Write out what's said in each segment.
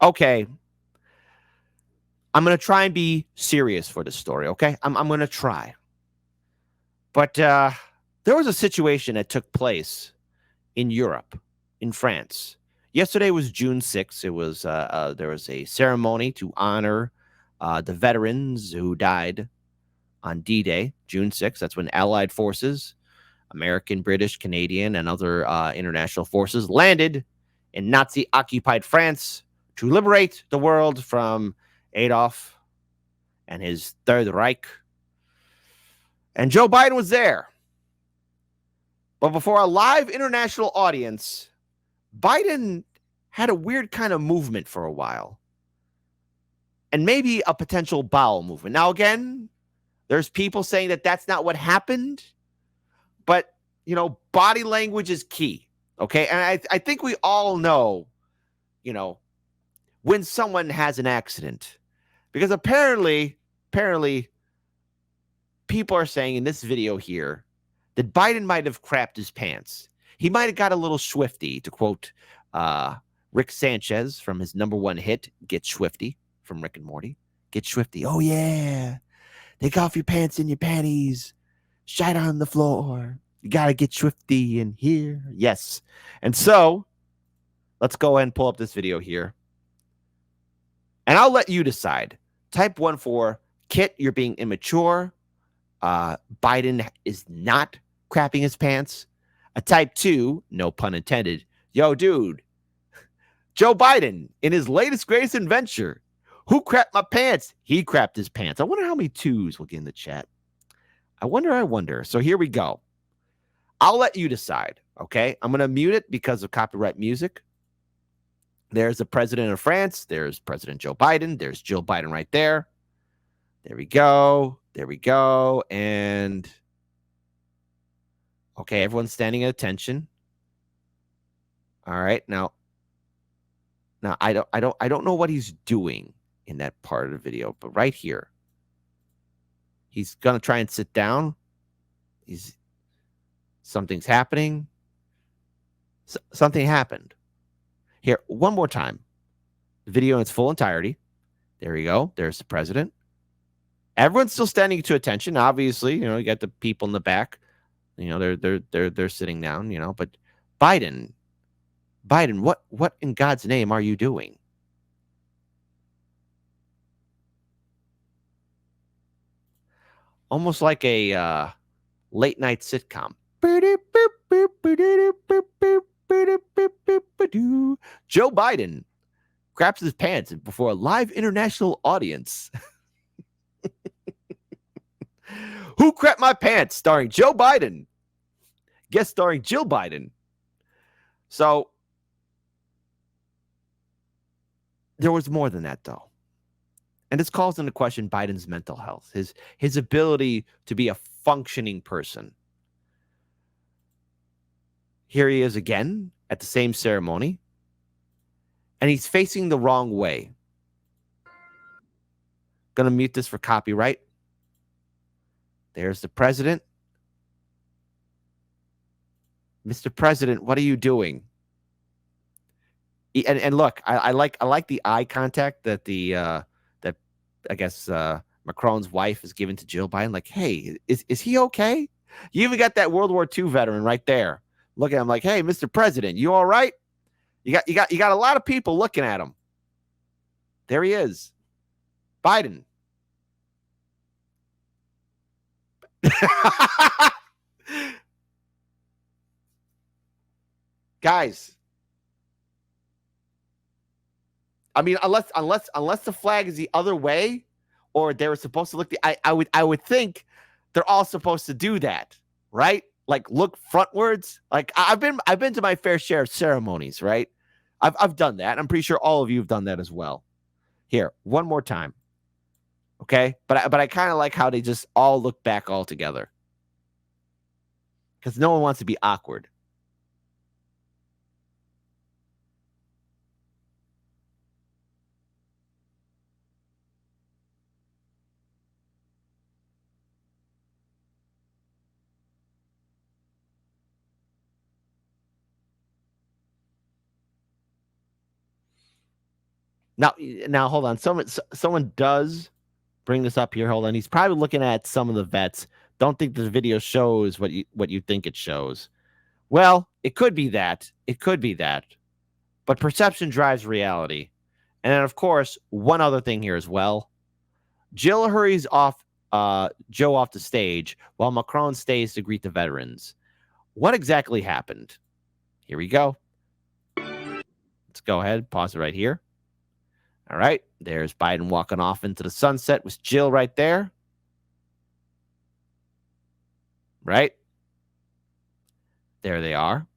Okay, I'm going to try and be serious for this story, okay? I'm going to try. But there was a situation that took place in Europe, in France. Yesterday was June 6th. There was a ceremony to honor the veterans who died on D-Day, June 6th. That's when Allied forces, American, British, Canadian, and other international forces landed in Nazi-occupied France to liberate the world from Adolf and his Third Reich. And Joe Biden was there. But before a live international audience, Biden had a weird kind of movement for a while. And maybe a potential bowel movement. Now, again, there's people saying that that's not what happened. But, body language is key. Okay. And I think we all know, when someone has an accident. Because apparently, people are saying in this video here that Biden might have crapped his pants. He might have got a little swifty, to quote Rick Sanchez from his #1 hit, Get Swifty, from Rick and Morty. Get swifty. Oh, yeah. Take off your pants and your panties. Shite on the floor. You got to get swifty in here. Yes. And so, let's go ahead and pull up this video here. And I'll let you decide. Type 1 for Kit, you're being immature. Biden is not crapping his pants. A type 2, no pun intended. Yo, dude. Joe Biden, in his latest greatest adventure, who crapped my pants? He crapped his pants. I wonder how many 2s will get in the chat. I wonder. So here we go. I'll let you decide, okay? I'm going to mute it because of copyright music. There's the president of France. There's President Joe Biden. There's Jill Biden right there. There we go. And okay, everyone's standing at attention. All right. Now I don't know what he's doing in that part of the video, but right here, he's gonna try and sit down. Something's happening. Something happened. Here, one more time. The video in its full entirety. There you go. There's the president. Everyone's still standing to attention. Obviously, you got the people in the back. They're sitting down. But Biden, what in God's name are you doing? Almost like a late night sitcom. Joe Biden craps his pants before a live international audience. Who Crapped My Pants? Starring Joe Biden. Guest starring Jill Biden. So there was more than that, though. And this calls into question Biden's mental health, his ability to be a functioning person. Here he is again at the same ceremony, and he's facing the wrong way. Gonna mute this for copyright. There's the president. Mr. President, what are you doing? And look, I like the eye contact that that I guess Macron's wife is giving to Jill Biden. Like, hey, is he okay? You even got that World War II veteran right there. Look at him like, hey, Mr. President, you all right? You got a lot of people looking at him. There he is. Biden. Guys. I mean, unless the flag is the other way, or they were supposed to look I would think they're all supposed to do that, right? Like look frontwards. Like I've been to my fair share of ceremonies, right? I've done that. I'm pretty sure all of you have done that as well. Here, one more time. Okay? But I kind of like how they just all look back all together. Because no one wants to be awkward. Now hold on. Someone does bring this up here. Hold on. He's probably looking at some of the vets. Don't think the video shows what you think it shows. Well, it could be that. It could be that. But perception drives reality. And then, of course, one other thing here as well. Jill hurries off Joe off the stage while Macron stays to greet the veterans. What exactly happened? Here we go. Let's go ahead. Pause it right here. All right. There's Biden walking off into the sunset with Jill right there. Right? There they are.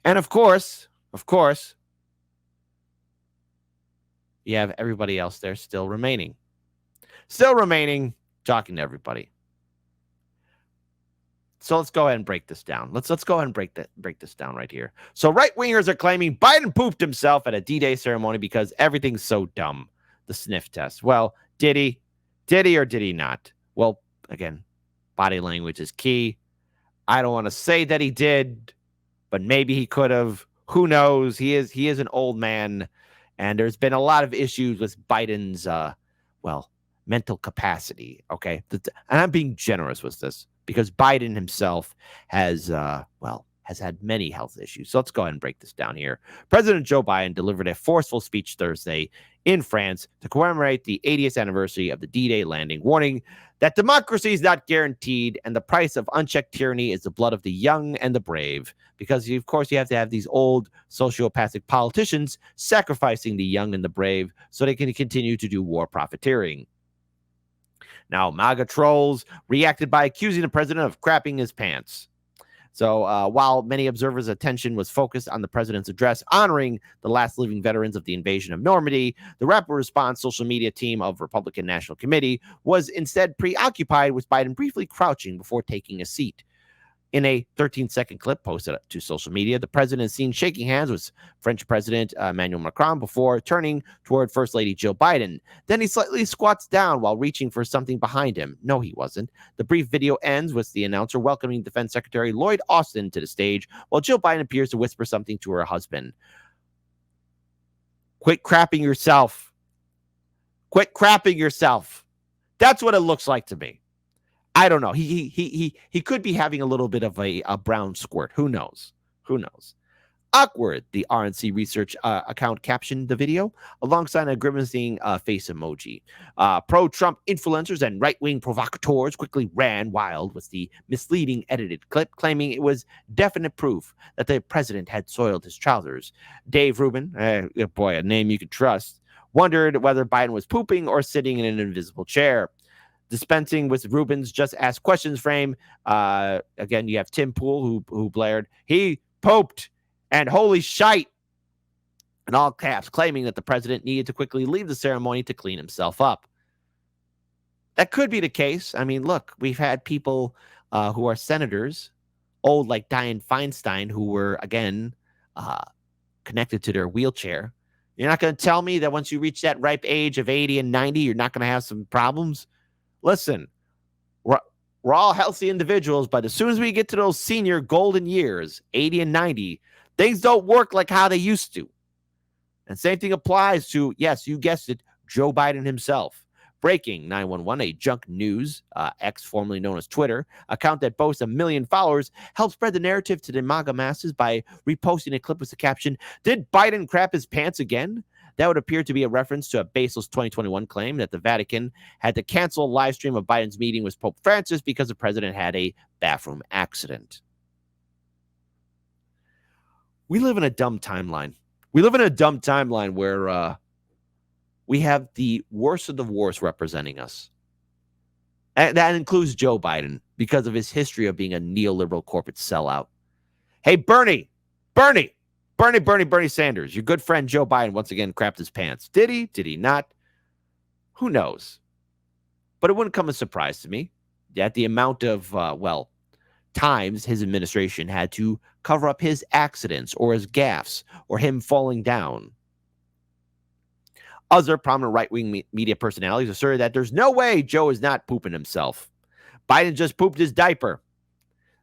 And of course, you have everybody else there still remaining, talking to everybody. So let's go ahead and break this down. Let's go ahead and break this down right here. So right wingers are claiming Biden pooped himself at a D-Day ceremony because everything's so dumb. The sniff test. Well, did he? Did he or did he not? Well, again, body language is key. I don't want to say that he did, but maybe he could have. Who knows? He is an old man, and there's been a lot of issues with Biden's mental capacity. Okay, and I'm being generous with this because Biden himself has had many health issues. So let's go ahead and break this down here. President Joe Biden delivered a forceful speech Thursday in France to commemorate the 80th anniversary of the D-Day landing, warning that democracy is not guaranteed and the price of unchecked tyranny is the blood of the young and the brave. Because, of course, you have to have these old sociopathic politicians sacrificing the young and the brave so they can continue to do war profiteering. Now, MAGA trolls reacted by accusing the president of crapping his pants. So while many observers' attention was focused on the president's address honoring the last living veterans of the invasion of Normandy, the rapid response social media team of Republican National Committee was instead preoccupied with Biden briefly crouching before taking a seat. In a 13-second clip posted to social media, the president is seen shaking hands with French President Emmanuel Macron before turning toward First Lady Jill Biden. Then he slightly squats down while reaching for something behind him. No, he wasn't. The brief video ends with the announcer welcoming Defense Secretary Lloyd Austin to the stage, while Jill Biden appears to whisper something to her husband. Quit crapping yourself. Quit crapping yourself. That's what it looks like to me. I don't know. He could be having a little bit of a brown squirt. Who knows? Who knows? Awkward, the RNC research account captioned the video alongside a grimacing face emoji. Pro-Trump influencers and right-wing provocateurs quickly ran wild with the misleading edited clip, claiming it was definite proof that the president had soiled his trousers. Dave Rubin, boy, a name you could trust, wondered whether Biden was pooping or sitting in an invisible chair. Dispensing with Rubin's Just Ask Questions frame. Again, you have Tim Pool who blared, he pooped and holy shite, in all caps, claiming that the president needed to quickly leave the ceremony to clean himself up. That could be the case. I mean, look, we've had people who are senators, old like Dianne Feinstein, who were, again, connected to their wheelchair. You're not going to tell me that once you reach that ripe age of 80 and 90, you're not going to have some problems? Listen, we're all healthy individuals, but as soon as we get to those senior golden years, 80 and 90, things don't work like how they used to. And same thing applies to, yes, you guessed it, Joe Biden himself. Breaking 911, a junk news, X formerly known as Twitter, account that boasts 1 million followers, helped spread the narrative to the MAGA masses by reposting a clip with the caption, "Did Biden crap his pants again?" That would appear to be a reference to a baseless 2021 claim that the Vatican had to cancel a live stream of Biden's meeting with Pope Francis because the president had a bathroom accident. We live in a dumb timeline. We live in a dumb timeline where we have the worst of the worst representing us. And that includes Joe Biden because of his history of being a neoliberal corporate sellout. Hey, Bernie Sanders, your good friend Joe Biden once again crapped his pants. Did he? Did he not? Who knows? But it wouldn't come as a surprise to me that the amount of, times his administration had to cover up his accidents or his gaffes or him falling down. Other prominent right-wing media personalities asserted that there's no way Joe is not pooping himself. Biden just pooped his diaper.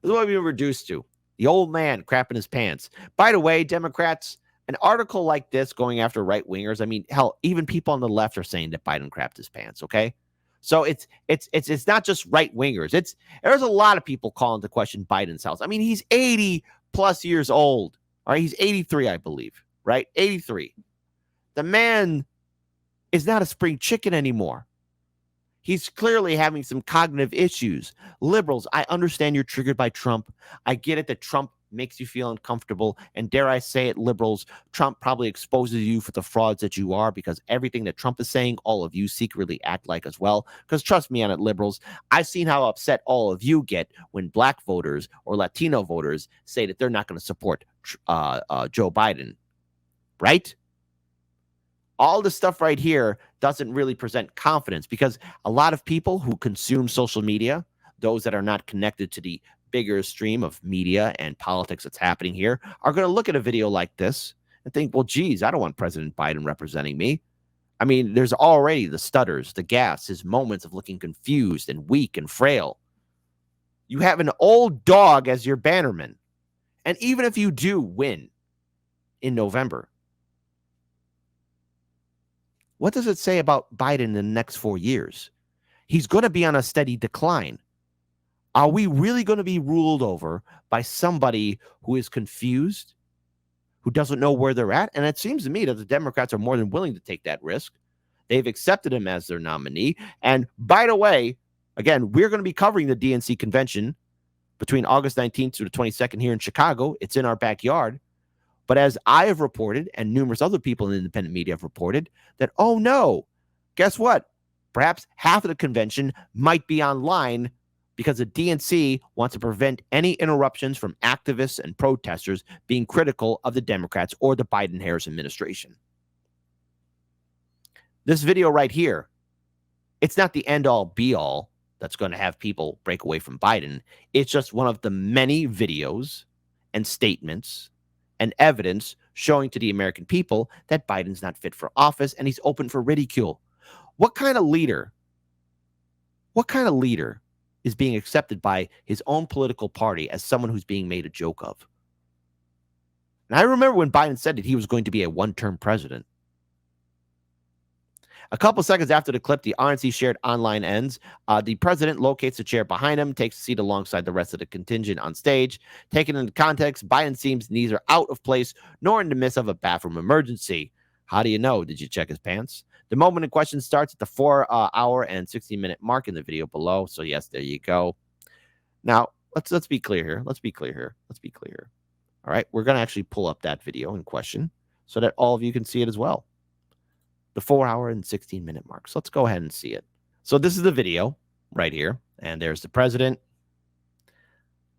This is what we were reduced to. The old man crapping his pants. By the way, Democrats, An article like this going after right wingers. I mean, hell, even people on the left are saying that Biden crapped his pants. Okay, so it's not just right wingers. There's a lot of people calling to question Biden's health. I mean, he's 80 plus years old. All right, he's 83, I believe. Right, 83. The man is not a spring chicken anymore. He's clearly having some cognitive issues. Liberals, I understand you're triggered by Trump. I get it that Trump makes you feel uncomfortable. And dare I say it, liberals, Trump probably exposes you for the frauds that you are, because everything that Trump is saying, all of you secretly act like as well. Because trust me on it, liberals, I've seen how upset all of you get when black voters or Latino voters say that they're not going to support Joe Biden, right? All this stuff right here doesn't really present confidence, because a lot of people who consume social media, those that are not connected to the bigger stream of media and politics that's happening here, are going to look at a video like this and think, well, geez, I don't want President Biden representing me. I mean, there's already the stutters, the gaffes, his moments of looking confused and weak and frail. You have an old dog as your bannerman. And even if you do win in November, what does it say about Biden in the next 4 years? He's going to be on a steady decline. Are we really going to be ruled over by somebody who is confused, who doesn't know where they're at? And it seems to me that the Democrats are more than willing to take that risk. They've accepted him as their nominee. And by the way, again, we're going to be covering the DNC convention between August 19th to the 22nd here in Chicago. It's in our backyard. But as I have reported, and numerous other people in independent media have reported, that, oh no, guess what? Perhaps half of the convention might be online because the DNC wants to prevent any interruptions from activists and protesters being critical of the Democrats or the Biden-Harris administration. This video right here, it's not the end-all, be-all that's going to have people break away from Biden. It's just one of the many videos and statements and evidence showing to the American people that Biden's not fit for office and he's open for ridicule. What kind of leader is being accepted by his own political party as someone who's being made a joke of? And I remember when Biden said that he was going to be a one-term president. A couple seconds after the clip, the RNC shared online ends. The president locates a chair behind him, takes a seat alongside the rest of the contingent on stage. Taken into context, Biden seems neither out of place nor in the midst of a bathroom emergency. How do you know? Did you check his pants? The moment in question starts at the 4-hour and 16-minute mark in the video below. So yes, there you go. Now, let's be clear here. Let's be clear here. All right, we're going to actually pull up that video in question so that all of you can see it as well. The 4-hour and 16-minute mark. So let's go ahead and see it. So this is the video right here. And there's the president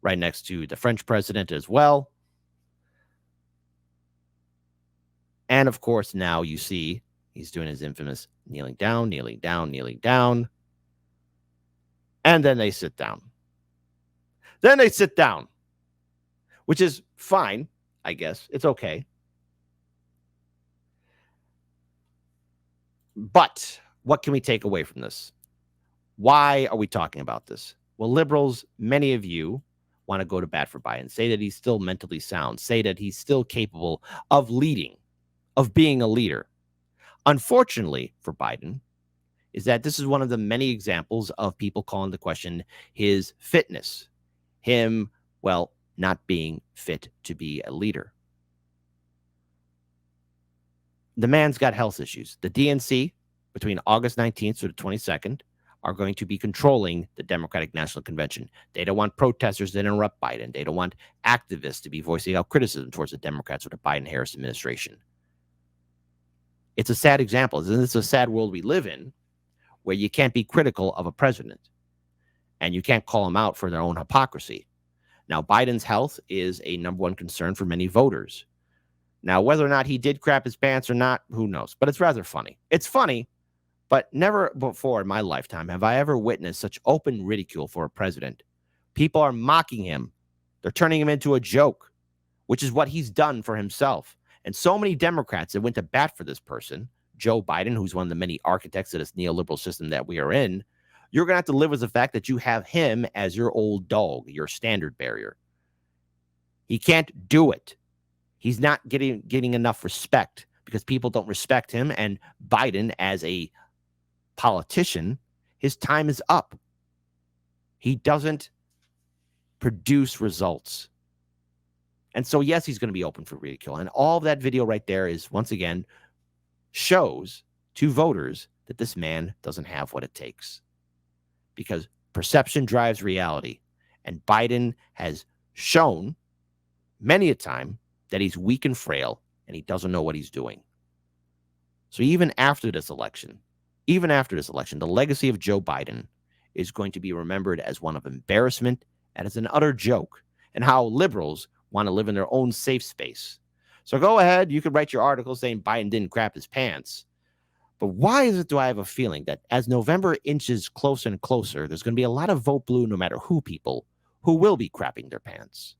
right next to the French president as well. And of course, now you see he's doing his infamous kneeling down. And then they sit down. Which is fine, I guess. It's okay. But what can we take away from this? Why are we talking about this? Well, liberals, many of you want to go to bat for Biden, say that he's still mentally sound, say that he's still capable of leading, of being a leader. Unfortunately for Biden, is that this is one of the many examples of people calling to question his fitness, him, well, not being fit to be a leader. The man's got health issues. The DNC, between August 19th to the 22nd, are going to be controlling the Democratic National Convention. They don't want protesters to interrupt Biden. They don't want activists to be voicing out criticism towards the Democrats or the Biden-Harris administration. It's a sad example. It's a sad world we live in, where you can't be critical of a president and you can't call them out for their own hypocrisy. Now, Biden's health is a number one concern for many voters. Now, whether or not he did crap his pants or not, who knows? But it's rather funny. It's funny, but never before in my lifetime have I ever witnessed such open ridicule for a president. People are mocking him. They're turning him into a joke, which is what he's done for himself. And so many Democrats that went to bat for this person, Joe Biden, who's one of the many architects of this neoliberal system that we are in, you're going to have to live with the fact that you have him as your old dog, your standard bearer. He can't do it. He's not getting enough respect because people don't respect him. And Biden, as a politician, his time is up. He doesn't produce results. And so, yes, he's going to be open for ridicule. And all of that video right there is, once again, shows to voters that this man doesn't have what it takes. Because perception drives reality. And Biden has shown many a time that he's weak and frail and he doesn't know what he's doing. So even after this election, the legacy of Joe Biden is going to be remembered as one of embarrassment and as an utter joke, and how liberals want to live in their own safe space. So go ahead, you could write your article saying Biden didn't crap his pants. But why is it, do I have a feeling that as November inches closer and closer, there's going to be a lot of vote blue no matter who people who will be crapping their pants?